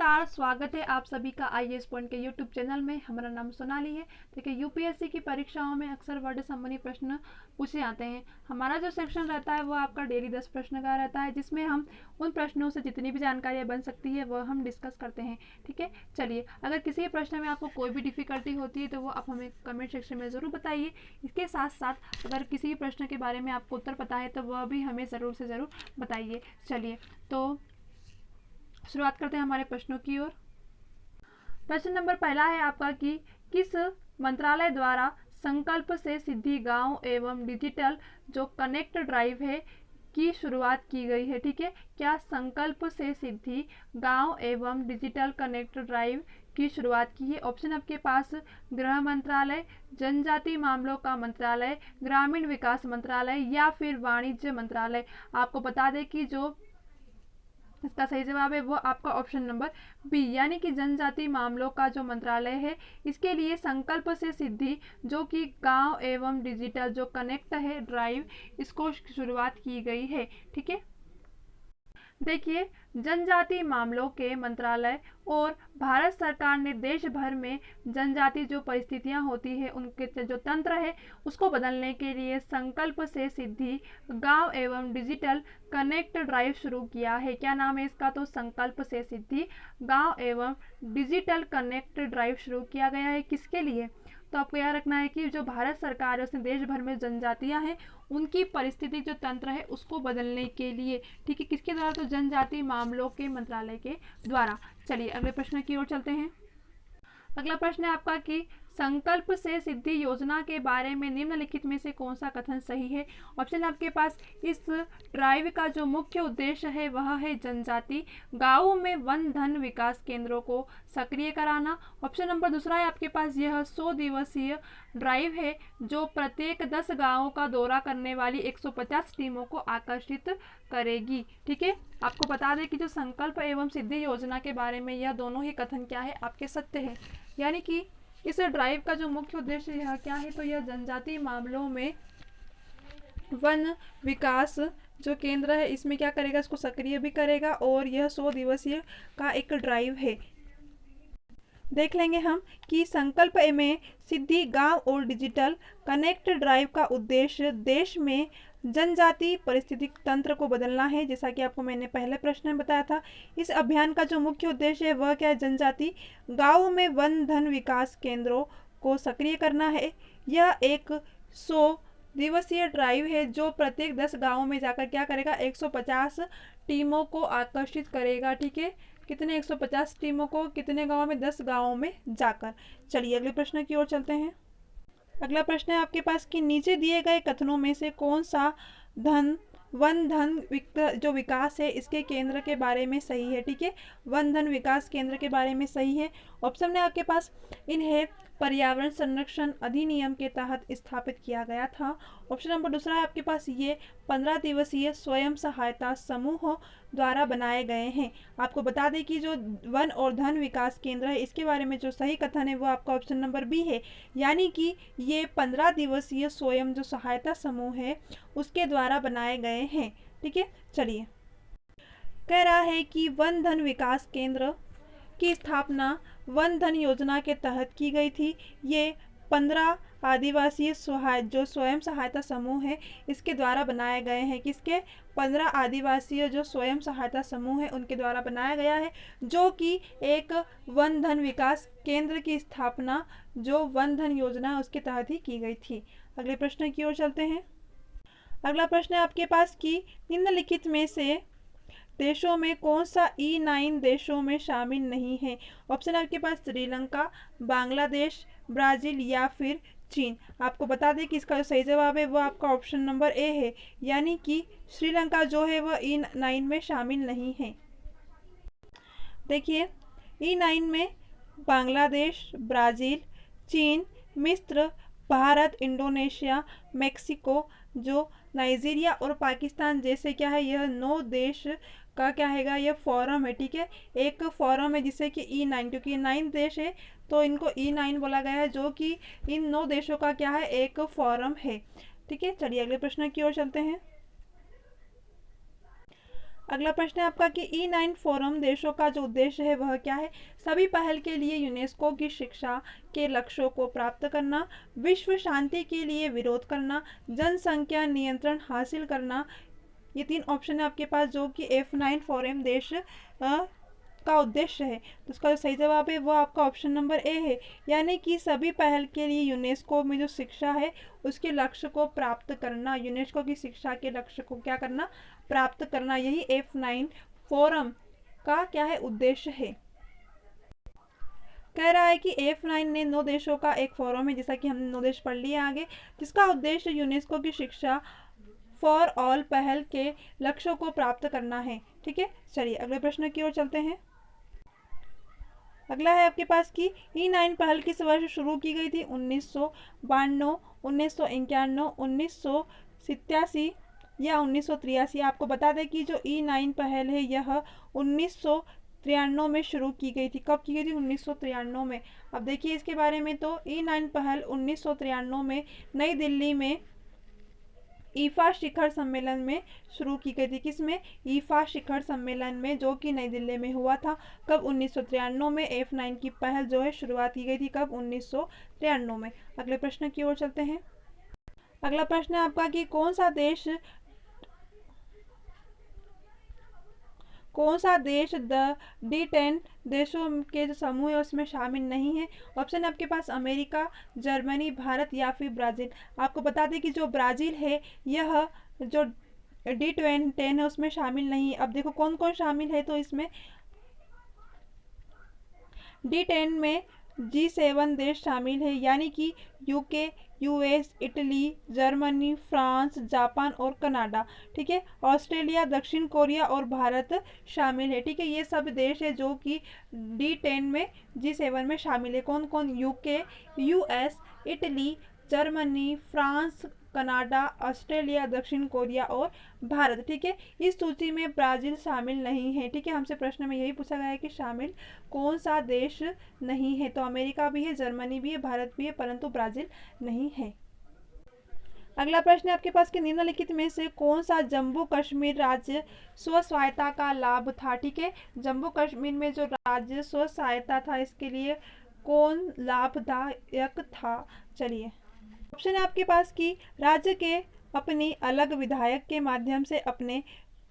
नमस्कार, स्वागत है आप सभी का आईएएस पॉइंट के यूट्यूब चैनल में। हमारा नाम सोनाली है। देखिए, यूपीएससी की परीक्षाओं में अक्सर वर्ड संबंधी प्रश्न पूछे जाते हैं। हमारा जो सेक्शन रहता है वो आपका डेली 10 प्रश्न का रहता है, जिसमें हम उन प्रश्नों से जितनी भी जानकारियाँ बन सकती है वह हम डिस्कस करते हैं। ठीक है, चलिए, अगर किसी प्रश्न में आपको कोई भी डिफिकल्टी होती है तो वो आप हमें कमेंट सेक्शन में ज़रूर बताइए। इसके साथ साथ अगर किसी प्रश्न के बारे में आपको उत्तर पता है तो वह भी हमें ज़रूर से ज़रूर बताइए। चलिए, तो शुरुआत करते हैं हमारे प्रश्नों की ओर। प्रश्न नंबर पहला है आपका कि किस मंत्रालय द्वारा संकल्प से सिद्धि गांव एवं डिजिटल जो कनेक्ट ड्राइव है की शुरुआत की गई है। ठीक है, क्या संकल्प से सिद्धि गांव एवं डिजिटल कनेक्ट ड्राइव की शुरुआत की है? ऑप्शन आपके पास गृह मंत्रालय, जनजाति मामलों का मंत्रालय, ग्रामीण विकास मंत्रालय या फिर वाणिज्य मंत्रालय। आपको बता दें कि जो इसका सही जवाब है वो आपका ऑप्शन नंबर बी, यानी कि जनजाति मामलों का जो मंत्रालय है इसके लिए संकल्प से सिद्धि जो कि गांव एवं डिजिटल जो कनेक्ट है ड्राइव, इसको शुरुआत की गई है। ठीक है, देखिए, जनजाति मामलों के मंत्रालय और भारत सरकार ने देश भर में जनजाति जो परिस्थितियां होती है उनके जो तंत्र है उसको बदलने के लिए संकल्प से सिद्धि गांव एवं डिजिटल कनेक्ट ड्राइव शुरू किया है। क्या नाम है इसका? तो संकल्प से सिद्धि गांव एवं डिजिटल कनेक्ट ड्राइव शुरू किया गया है। किसके लिए? तो आपको याद रखना है कि जो भारत सरकार है उसने देश भर में जनजातियां हैं उनकी परिस्थिति जो तंत्र है उसको बदलने के लिए। ठीक है, किसके द्वारा? तो जनजाति मामलों के मंत्रालय के द्वारा। चलिए अगले प्रश्न की ओर चलते हैं। अगला प्रश्न है आपका कि संकल्प से सिद्धि योजना के बारे में निम्नलिखित में से कौन सा कथन सही है? ऑप्शन आपके पास इस ड्राइव का जो मुख्य उद्देश्य है वह है जनजाति गांवों में वन धन विकास केंद्रों को सक्रिय कराना। ऑप्शन नंबर दूसरा है आपके पास यह 100 दिवसीय ड्राइव है जो प्रत्येक 10 गांवों का दौरा करने वाली 150 टीमों को आकर्षित करेगी। ठीक है, आपको बता दें कि जो संकल्प एवं सिद्धि योजना के बारे में यह दोनों ही कथन क्या है? आपके सत्य है, यानी कि इस ड्राइव का जो मुख्य उद्देश्य यह क्या है? तो यह जनजाति मामलों में वन विकास जो केंद्र है इसमें क्या करेगा? इसको सक्रिय भी करेगा और यह 100 दिवसीय का एक ड्राइव है। देख लेंगे हम कि संकल्प में सिद्धि गांव और डिजिटल कनेक्ट ड्राइव का उद्देश्य देश में जनजाति परिस्थितिक तंत्र को बदलना है, जैसा कि आपको मैंने पहले प्रश्न में बताया था। इस अभियान का जो मुख्य उद्देश्य है वह क्या है? जनजाति गांवों में वन धन विकास केंद्रों को सक्रिय करना है। यह एक 100 दिवसीय ड्राइव है जो प्रत्येक 10 गांवों में जाकर क्या करेगा? 150 टीमों को आकर्षित करेगा। ठीक है, कितने? 150 टीमों को कितने गांवों में? 10 गांवों में जाकर। चलिए अगले प्रश्न की ओर चलते हैं। अगला प्रश्न है आपके पास कि नीचे दिए गए कथनों में से कौन सा वन धन जो विकास है इसके केंद्र के बारे में सही है? ठीक है, वन धन विकास केंद्र के बारे में सही है। ऑप्शन है आपके पास इन्हें पर्यावरण संरक्षण अधिनियम के तहत स्थापित किया गया था। ऑप्शन नंबर दूसरा है आपके पास ये 15 दिवसीय स्वयं सहायता समूह द्वारा बनाए गए हैं। आपको बता दें कि जो वन और धन विकास केंद्र है इसके बारे में जो सही कथन है वो आपका ऑप्शन नंबर बी है, यानी कि ये 15 दिवसीय स्वयं जो सहायता समूह है उसके द्वारा बनाए गए हैं। ठीक है, चलिए, कह रहा है कि वन धन विकास केंद्र की स्थापना वन धन योजना के तहत की गई थी। ये 15 आदिवासी जो स्वयं सहायता समूह है इसके द्वारा बनाए गए हैं। किसके? 15 आदिवासी जो स्वयं सहायता समूह है उनके द्वारा बनाया गया है, जो कि एक वन धन विकास केंद्र की स्थापना जो वन धन योजना है उसके तहत ही की गई थी। अगले प्रश्न की ओर चलते हैं। अगला प्रश्न है आपके पास कि निम्नलिखित में से देशों में कौन सा E9 देशों में शामिल नहीं है? ऑप्शन आपके पास श्रीलंका, बांग्लादेश, ब्राज़ील या फिर चीन। आपको बता दें कि इसका जो सही जवाब है वो आपका ऑप्शन नंबर ए है, यानी कि श्रीलंका जो है वह E9 में शामिल नहीं है। देखिए, E9 में बांग्लादेश, ब्राज़ील, चीन, मिस्र, भारत, इंडोनेशिया, मेक्सिको, जो नाइजीरिया और पाकिस्तान जैसे क्या है यह 9 देश का क्या है? यह फॉरम है। ठीक है, एक फॉरम है जिसे कि E9, क्योंकि ये 9 देश है तो इनको E9 बोला गया है, जो कि इन 9 देशों का क्या है? एक फॉरम है। ठीक है, चलिए अगले प्रश्न की ओर चलते हैं। अगला प्रश्न है आपका कि E9 फोरम देशों का जो उद्देश्य है वह क्या है? सभी पहल के लिए यूनेस्को की शिक्षा के लक्ष्यों को प्राप्त करना, विश्व शांति के लिए विरोध करना, जनसंख्या नियंत्रण हासिल करना। ये 3 ऑप्शन है आपके पास जो कि F9 फोरम देश का उद्देश्य है। तो इसका जो सही जवाब है वो आपका ऑप्शन नंबर ए है, यानी कि सभी पहल के लिए यूनेस्को में जो शिक्षा है उसके लक्ष्य को प्राप्त करना, यूनेस्को की शिक्षा के लक्ष्य को क्या करना, प्राप्त करना, यही F9 फोरम का क्या है, उद्देश्य है। कह रहा है कि F9 ने 9 देशों का एक फोरम है, जैसा कि हमने 9 देश पढ़ लिए आगे, जिसका उद्देश्य यूनेस्को की शिक्षा फॉर ऑल पहल के लक्ष्यों को प्राप्त करना है। ठीक है, चलिए अगले प्रश्न की ओर चलते हैं। अगला है आपके पास कि E9 पहल किस वर्ष शुरू की गई थी? 1992, 1991, 1987 या 1983। आपको बता दें कि जो E9 पहल है यह 1993 में शुरू की गई थी। कब की गई थी? 1993 में। अब देखिए इसके बारे में, तो E9 पहल 1993 में नई दिल्ली में ईफा शिखर सम्मेलन में शुरू की गई थी। किसमें? ईफा शिखर सम्मेलन में, जो कि नई दिल्ली में हुआ था। कब? 1993 में F9 की पहल जो है शुरुआत की गई थी। कब? 1993 में। अगले प्रश्न की ओर चलते हैं। अगला प्रश्न है आपका कि कौन सा देश D10 देशों के जो समूह है उसमें शामिल नहीं है? ऑप्शन है आपके पास अमेरिका, जर्मनी, भारत या फिर ब्राज़ील। आपको बता दें कि जो ब्राज़ील है यह जो D10 है उसमें शामिल नहीं है। अब देखो कौन कौन शामिल है, तो इसमें D10 में G7 देश शामिल है, यानी कि UK, US, Italy, Germany, France, Japan और कनाडा। ठीक है, ऑस्ट्रेलिया, दक्षिण कोरिया और भारत शामिल है। ठीक है, ये सब देश है जो कि D10 में G7 में शामिल है। कौन कौन? UK, US, Italy, Germany, France, Canada, Australia, दक्षिण कोरिया और भारत। ठीक है, इस सूची में ब्राज़ील शामिल नहीं है। ठीक है, हमसे प्रश्न में यही पूछा गया है कि शामिल कौन सा देश नहीं है? तो अमेरिका भी है, जर्मनी भी है, भारत भी है, परंतु ब्राज़ील नहीं है। अगला प्रश्न है आपके पास कि निम्नलिखित में से कौन सा जम्मू कश्मीर राज्य स्व सहायता का लाभ था? ठीक है, जम्मू कश्मीर में जो राज्य स्व सहायता था इसके लिए कौन लाभदायक था? चलिए, ऑप्शन है आपके पास कि राज्य के अपनी अलग विधायक के माध्यम से अपने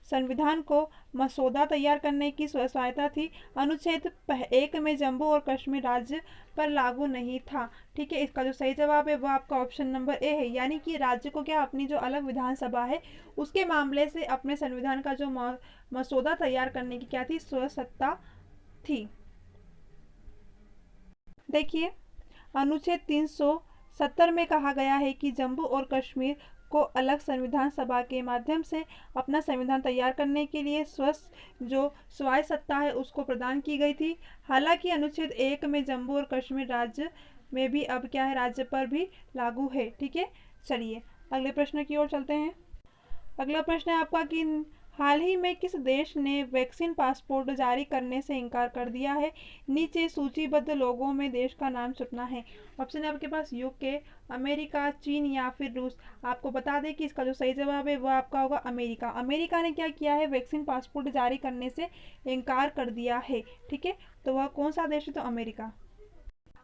संविधान को मसौदा तैयार करने की स्व सहायता थी। अनुच्छेद 1 में जम्मू और कश्मीर राज्य पर लागू नहीं था। ठीक है, इसका जो सही जवाब है वो आपका ऑप्शन नंबर ए है, यानी कि राज्य को क्या अपनी जो अलग विधानसभा है उसके मामले से अपने संविधान का जो मसौदा तैयार करने की क्या थी? स्व सत्ता थी। देखिए, अनुच्छेद 370 में कहा गया है कि जम्मू और कश्मीर को अलग संविधान सभा के माध्यम से अपना संविधान तैयार करने के लिए जो स्वाय सत्ता है उसको प्रदान की गई थी। हालांकि अनुच्छेद 1 में जम्मू और कश्मीर राज्य में भी अब क्या है, राज्य पर भी लागू है। ठीक है, चलिए अगले प्रश्न की ओर चलते हैं। अगला प्रश्न है आपका कि हाल ही में किस देश ने वैक्सीन पासपोर्ट जारी करने से इनकार कर दिया है? नीचे सूचीबद्ध लोगों में देश का नाम चुनना है। ऑप्शन है आपके पास यूके, अमेरिका, चीन या फिर रूस। आपको बता दें कि इसका जो सही जवाब है वो आपका होगा अमेरिका। अमेरिका ने क्या किया है? वैक्सीन पासपोर्ट जारी करने से इनकार कर दिया है। ठीक है, तो वह कौन सा देश है? तो अमेरिका।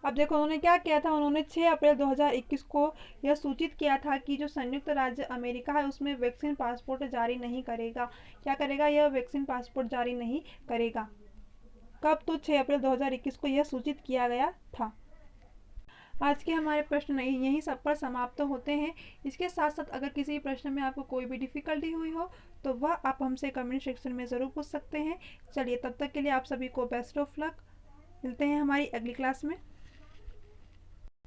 अब देखो उन्होंने क्या किया था, उन्होंने 6 अप्रैल 2021 को यह सूचित किया था कि जो संयुक्त राज्य अमेरिका है उसमें वैक्सीन पासपोर्ट जारी नहीं करेगा। क्या करेगा? यह वैक्सीन पासपोर्ट जारी नहीं करेगा। कब? तो 6 अप्रैल 2021 को यह सूचित किया गया था। आज के हमारे प्रश्न यहीं सब पर समाप्त होते हैं। इसके साथ साथ अगर किसी प्रश्न में आपको कोई भी डिफ़िकल्टी हुई हो तो वह आप हमसे कमेंट सेक्शन में ज़रूर पूछ सकते हैं। चलिए, तब तक के लिए आप सभी को बेस्ट ऑफ लक। मिलते हैं हमारी अगली क्लास में।